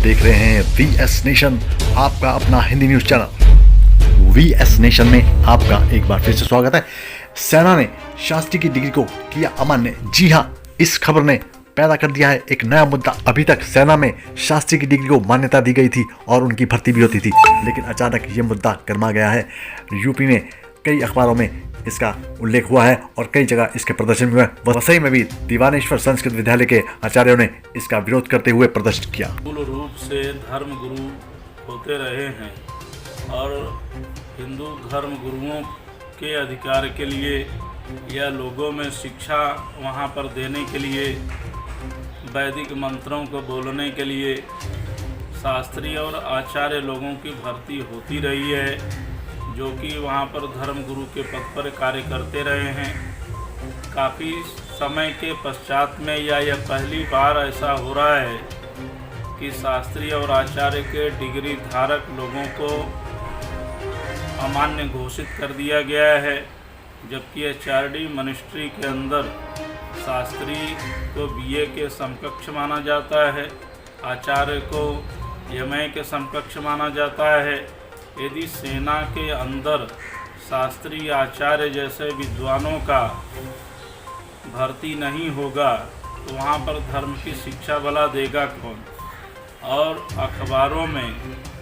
देख रहे हैं VS नेशन, आपका अपना Hindi news channel. VS nation में आपका एक बार फिर से स्वागत है। सेना ने शास्त्री की डिग्री को किया अमान्य। जी हां, इस खबर ने पैदा कर दिया है एक नया मुद्दा। अभी तक सेना में शास्त्री की डिग्री को मान्यता दी गई थी और उनकी भर्ती भी होती थी, लेकिन अचानक ये मुद्दा गर्मा गया है। यूपी में कई अखबारों में इसका उल्लेख हुआ है और कई जगह इसके प्रदर्शन भी हुए। वसई में भी दीवानेश्वर संस्कृत विद्यालय के आचार्यों ने इसका विरोध करते हुए प्रदर्शन किया। मूल रूप से धर्म गुरु होते रहे हैं और हिंदू धर्म गुरुओं के अधिकार के लिए या लोगों में शिक्षा वहाँ पर देने के लिए, वैदिक मंत्रों को बोलने के लिए शास्त्री और आचार्य लोगों की भर्ती होती रही है, जो कि वहाँ पर धर्म गुरु के पद पर कार्य करते रहे हैं। काफ़ी समय के पश्चात में या यह पहली बार ऐसा हो रहा है कि शास्त्री और आचार्य के डिग्री धारक लोगों को अमान्य घोषित कर दिया गया है, जबकि HRD मिनिस्ट्री के अंदर शास्त्री को BA के समकक्ष माना जाता है, आचार्य को MA के समकक्ष माना जाता है। यदि सेना के अंदर शास्त्री आचार्य जैसे विद्वानों का भर्ती नहीं होगा तो वहाँ पर धर्म की शिक्षा भला देगा कौन। और अखबारों में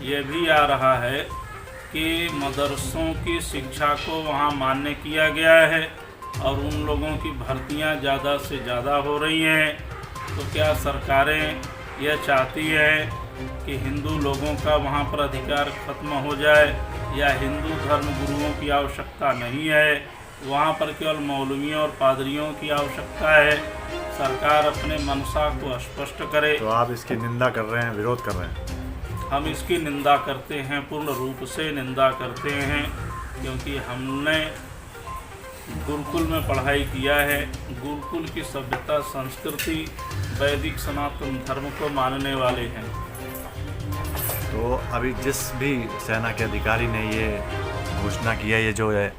यह भी आ रहा है कि मदरसों की शिक्षा को वहाँ मान्य किया गया है और उन लोगों की भर्तियाँ ज़्यादा से ज़्यादा हो रही हैं। तो क्या सरकारें यह चाहती है कि हिंदू लोगों का वहाँ पर अधिकार खत्म हो जाए, या हिंदू धर्म गुरुओं की आवश्यकता नहीं है, वहाँ पर केवल मौलवियों और पादरियों की आवश्यकता है? सरकार अपने मंशा को स्पष्ट करे। तो आप इसकी निंदा कर रहे हैं, विरोध कर रहे हैं? हम इसकी निंदा करते हैं, पूर्ण रूप से निंदा करते हैं, क्योंकि हमने गुरुकुल में पढ़ाई किया है। गुरुकुल की सभ्यता, संस्कृति, वैदिक सनातन धर्म को मानने वाले हैं। तो अभी जिस भी सेना के अधिकारी ने ये घोषणा की है, ये जो है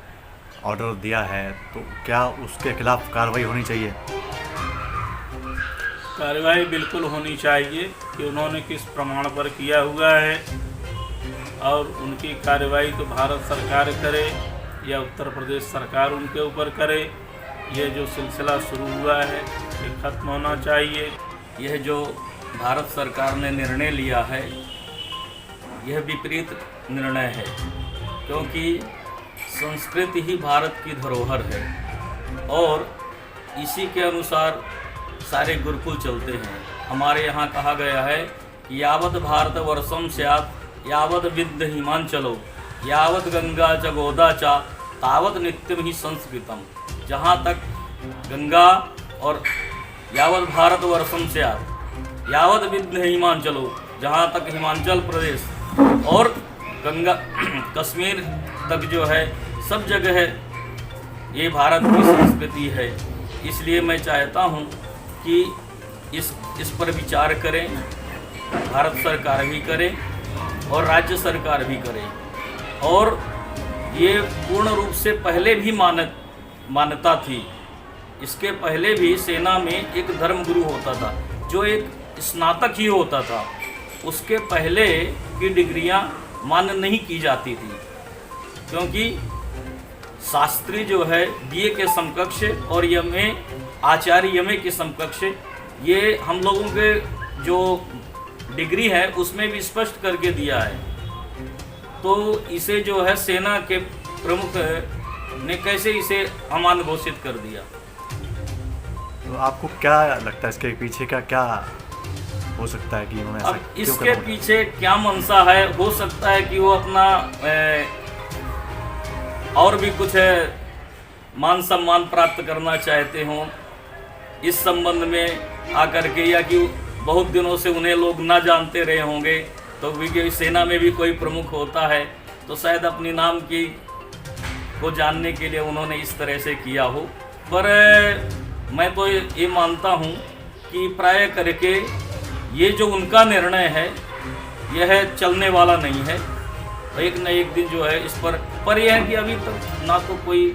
ऑर्डर दिया है, तो क्या उसके खिलाफ कार्रवाई होनी चाहिए? कार्रवाई बिल्कुल होनी चाहिए कि उन्होंने किस प्रमाण पर किया हुआ है, और उनकी कार्रवाई तो भारत सरकार करे या उत्तर प्रदेश सरकार उनके ऊपर करे। ये जो सिलसिला शुरू हुआ है ये खत्म होना चाहिए। यह जो भारत सरकार ने निर्णय लिया है यह विपरीत निर्णय है, क्योंकि संस्कृति ही भारत की धरोहर है और इसी के अनुसार सारे गुरुकुल चलते हैं। हमारे यहाँ कहा गया है कि यावत भारतवर्षम स्यात् यावत विद्य हिमांचलो यावत गंगा च गोदा च तावत नित्यम ही संस्कृतम। जहाँ तक गंगा और यावत भारतवर्षम स्यात् यावत विद्य हिमांचलो, जहाँ तक हिमाचल प्रदेश और गंगा कश्मीर तक जो है सब जगह है, ये भारत की संस्कृति है। इसलिए मैं चाहता हूँ कि इस पर विचार करें, भारत सरकार भी करे और राज्य सरकार भी करे। और ये पूर्ण रूप से पहले भी मान्यता थी। इसके पहले भी सेना में एक धर्मगुरु होता था जो एक स्नातक ही होता था, उसके पहले की डिग्रियां मान्य नहीं की जाती थी, क्योंकि शास्त्री जो है BA के समकक्ष और MA आचार्य MA के समकक्ष, ये हम लोगों के जो डिग्री है उसमें भी स्पष्ट करके दिया है। तो इसे जो है सेना के प्रमुख ने कैसे इसे अमान्य घोषित कर दिया? तो आपको क्या लगता है इसके पीछे का क्या हो सकता है कि उन्होंने अब इसके पीछे क्या मंशा है? हो सकता है कि वो अपना और भी कुछ मान सम्मान प्राप्त करना चाहते हों इस संबंध में आकर के, या कि बहुत दिनों से उन्हें लोग ना जानते रहे होंगे, तो भी सेना में भी कोई प्रमुख होता है तो शायद अपनी नाम की को जानने के लिए उन्होंने इस तरह से किया हो। पर मैं तो ये मानता हूँ कि प्राय करके ये जो उनका निर्णय है यह चलने वाला नहीं है। एक न एक दिन जो है इस पर यह है कि अभी तक ना तो कोई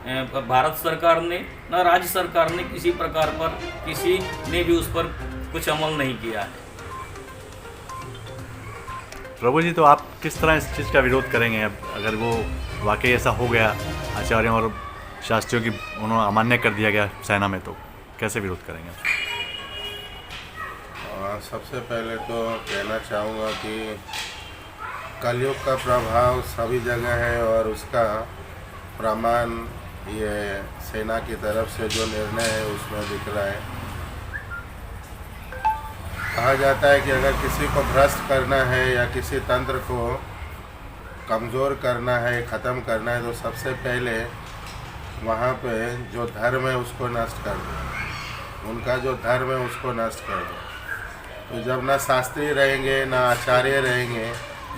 भारत सरकार ने न राज्य सरकार ने किसी प्रकार पर किसी ने भी उस पर कुछ अमल नहीं किया है। प्रभु जी, तो आप किस तरह इस चीज़ का विरोध करेंगे अब अगर वो वाकई ऐसा हो गया, आचार्यों और शास्त्रियों की उन्होंने अमान्य कर दिया गया सेना में, तो कैसे विरोध करेंगे? सबसे पहले तो कहना चाहूँगा कि कलयुग का प्रभाव सभी जगह है और उसका प्रमाण ये सेना की तरफ से जो निर्णय है उसमें दिख रहा है। कहा जाता है कि अगर किसी को भ्रष्ट करना है या किसी तंत्र को कमज़ोर करना है, ख़त्म करना है, तो सबसे पहले वहाँ पे जो धर्म है उसको नष्ट कर दो, उनका जो धर्म है उसको नष्ट कर दो। तो जब ना शास्त्री रहेंगे ना आचार्य रहेंगे,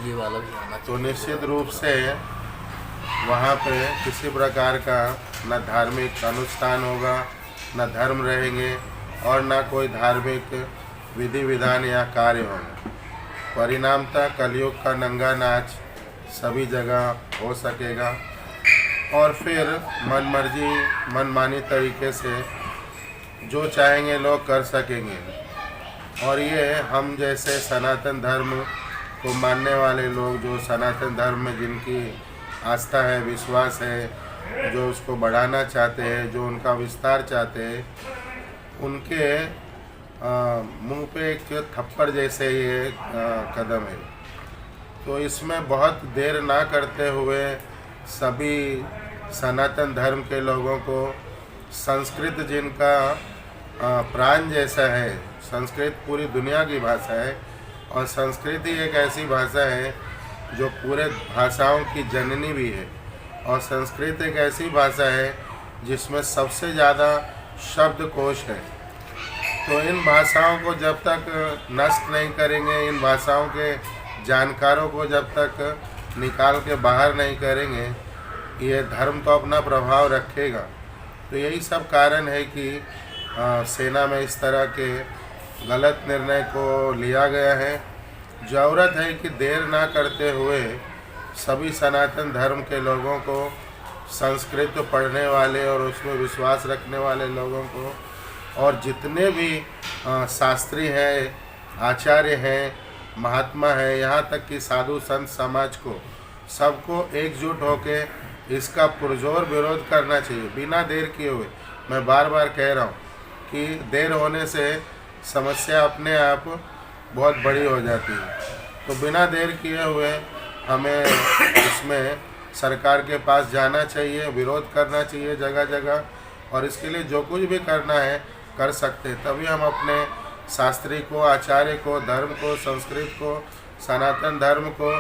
ये वाला भी आना तो निश्चित रूप से वहाँ पे किसी प्रकार का न धार्मिक अनुष्ठान होगा, न धर्म रहेंगे और न कोई धार्मिक विधि विधान या कार्य होंगे। परिणामतः कलयुग का नंगा नाच सभी जगह हो सकेगा और फिर मनमर्जी मनमानी तरीके से जो चाहेंगे लोग कर सकेंगे। और ये हम जैसे सनातन धर्म को मानने वाले लोग, जो सनातन धर्म में जिनकी आस्था है, विश्वास है, जो उसको बढ़ाना चाहते हैं, जो उनका विस्तार चाहते हैं, उनके मुंह पे एक थप्पड़ जैसे ये कदम है। तो इसमें बहुत देर ना करते हुए सभी सनातन धर्म के लोगों को, संस्कृत जिनका प्राण जैसा है, संस्कृत पूरी दुनिया की भाषा है और संस्कृत ही एक ऐसी भाषा है जो पूरे भाषाओं की जननी भी है, और संस्कृत एक ऐसी भाषा है जिसमें सबसे ज़्यादा शब्दकोश है। तो इन भाषाओं को जब तक नष्ट नहीं करेंगे, इन भाषाओं के जानकारों को जब तक निकाल के बाहर नहीं करेंगे, ये धर्म तो अपना प्रभाव रखेगा। तो यही सब कारण है कि सेना में इस तरह के गलत निर्णय को लिया गया है। ज़रूरत है कि देर ना करते हुए सभी सनातन धर्म के लोगों को, संस्कृत पढ़ने वाले और उसमें विश्वास रखने वाले लोगों को, और जितने भी शास्त्री हैं, आचार्य हैं, महात्मा हैं, यहाँ तक कि साधु संत समाज को, सबको एकजुट होके इसका पुरजोर विरोध करना चाहिए बिना देर किए हुए। मैं बार बार कह रहा हूँ कि देर होने से समस्या अपने आप बहुत बड़ी हो जाती है। तो बिना देर किए हुए हमें इसमें सरकार के पास जाना चाहिए, विरोध करना चाहिए जगह जगह, और इसके लिए जो कुछ भी करना है कर सकते हैं। तभी हम अपने शास्त्री को, आचार्य को, धर्म को, संस्कृत को, सनातन धर्म को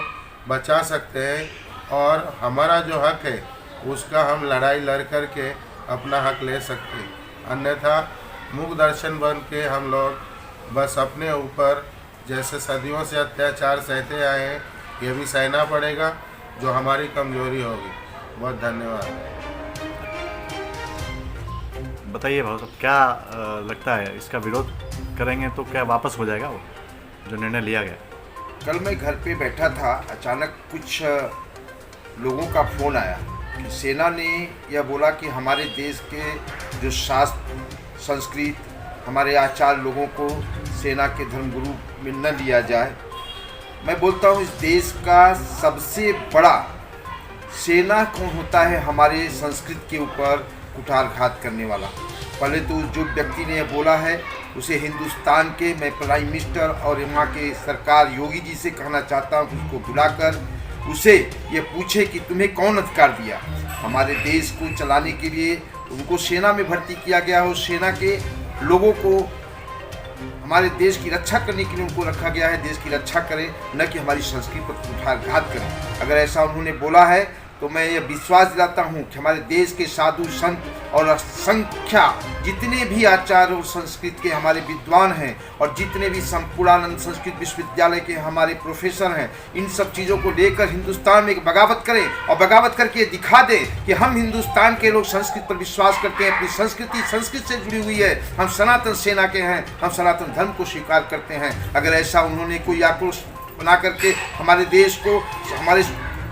बचा सकते हैं और हमारा जो हक है उसका हम लड़ाई लड़ करके अपना हक ले सकते हैं। अन्यथा मूक दर्शन बन के हम लोग बस अपने ऊपर जैसे सदियों से अत्याचार सहते आए हैं, ये भी सहना पड़ेगा, जो हमारी कमजोरी होगी। बहुत धन्यवाद। बताइए भाव साहब, क्या लगता है इसका विरोध करेंगे तो क्या वापस हो जाएगा वो जो निर्णय लिया गया? कल मैं घर पे बैठा था, अचानक कुछ लोगों का फ़ोन आया कि सेना ने यह बोला कि हमारे देश के जो शास्त्र, संस्कृत, हमारे आचार्य लोगों को सेना के धर्मगुरु में न लिया जाए। मैं बोलता हूँ, इस देश का सबसे बड़ा सेना कौन होता है? हमारे संस्कृत के ऊपर कुठारघात करने वाला। पहले तो जो व्यक्ति ने यह बोला है उसे हिंदुस्तान के, मैं प्राइम मिनिस्टर और यहाँ के सरकार योगी जी से कहना चाहता हूँ कि उसको बुलाकर उसे ये पूछे कि तुम्हें कौन अधिकार दिया हमारे देश को चलाने के लिए। उनको सेना में भर्ती किया गया हो, सेना के लोगों को हमारे देश की रक्षा करने के लिए उनको रखा गया है। देश की रक्षा करें, न कि हमारी संस्कृति पर कुठारघात करें। अगर ऐसा उन्होंने बोला है तो मैं ये विश्वास दिलाता हूँ कि हमारे देश के साधु संत और असंख्या जितने भी आचार्य और संस्कृत के हमारे विद्वान हैं और जितने भी संपूर्णानंद संस्कृत विश्वविद्यालय के हमारे प्रोफेसर हैं, इन सब चीज़ों को लेकर हिंदुस्तान में एक बगावत करें और बगावत करके दिखा दें कि हम हिंदुस्तान के लोग संस्कृत पर विश्वास करते हैं, अपनी संस्कृति संस्कृत से जुड़ी हुई है, हम सनातन सेना के हैं, हम सनातन धर्म को स्वीकार करते हैं। अगर ऐसा उन्होंने कोई आक्रोश बना करके हमारे देश को, हमारे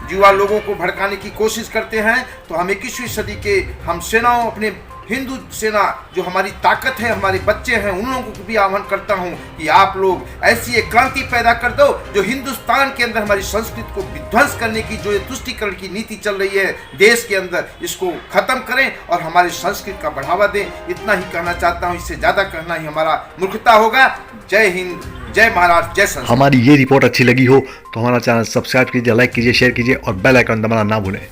युवा लोगों को भड़काने की कोशिश करते हैं तो हम 21वीं सदी के हम सेनाओं, अपने हिंदू सेना जो हमारी ताकत है, हमारे बच्चे हैं, उन लोगों को भी आह्वान करता हूं कि आप लोग ऐसी एक क्रांति पैदा कर दो जो हिंदुस्तान के अंदर हमारी संस्कृति को विध्वंस करने की जो ये तुष्टीकरण की नीति चल रही है देश के अंदर, इसको खत्म करें और हमारी संस्कृति का बढ़ावा दें। इतना ही कहना चाहता हूं, इससे ज़्यादा कहना ही हमारा मूर्खता होगा। जय हिंद, जय महाराष्ट्र, जय संस्कृत। हमारी ये रिपोर्ट अच्छी लगी हो तो हमारा चैनल सब्सक्राइब कीजिए, लाइक कीजिए, शेयर कीजिए और बेल आइकन दबाना ना भूलें।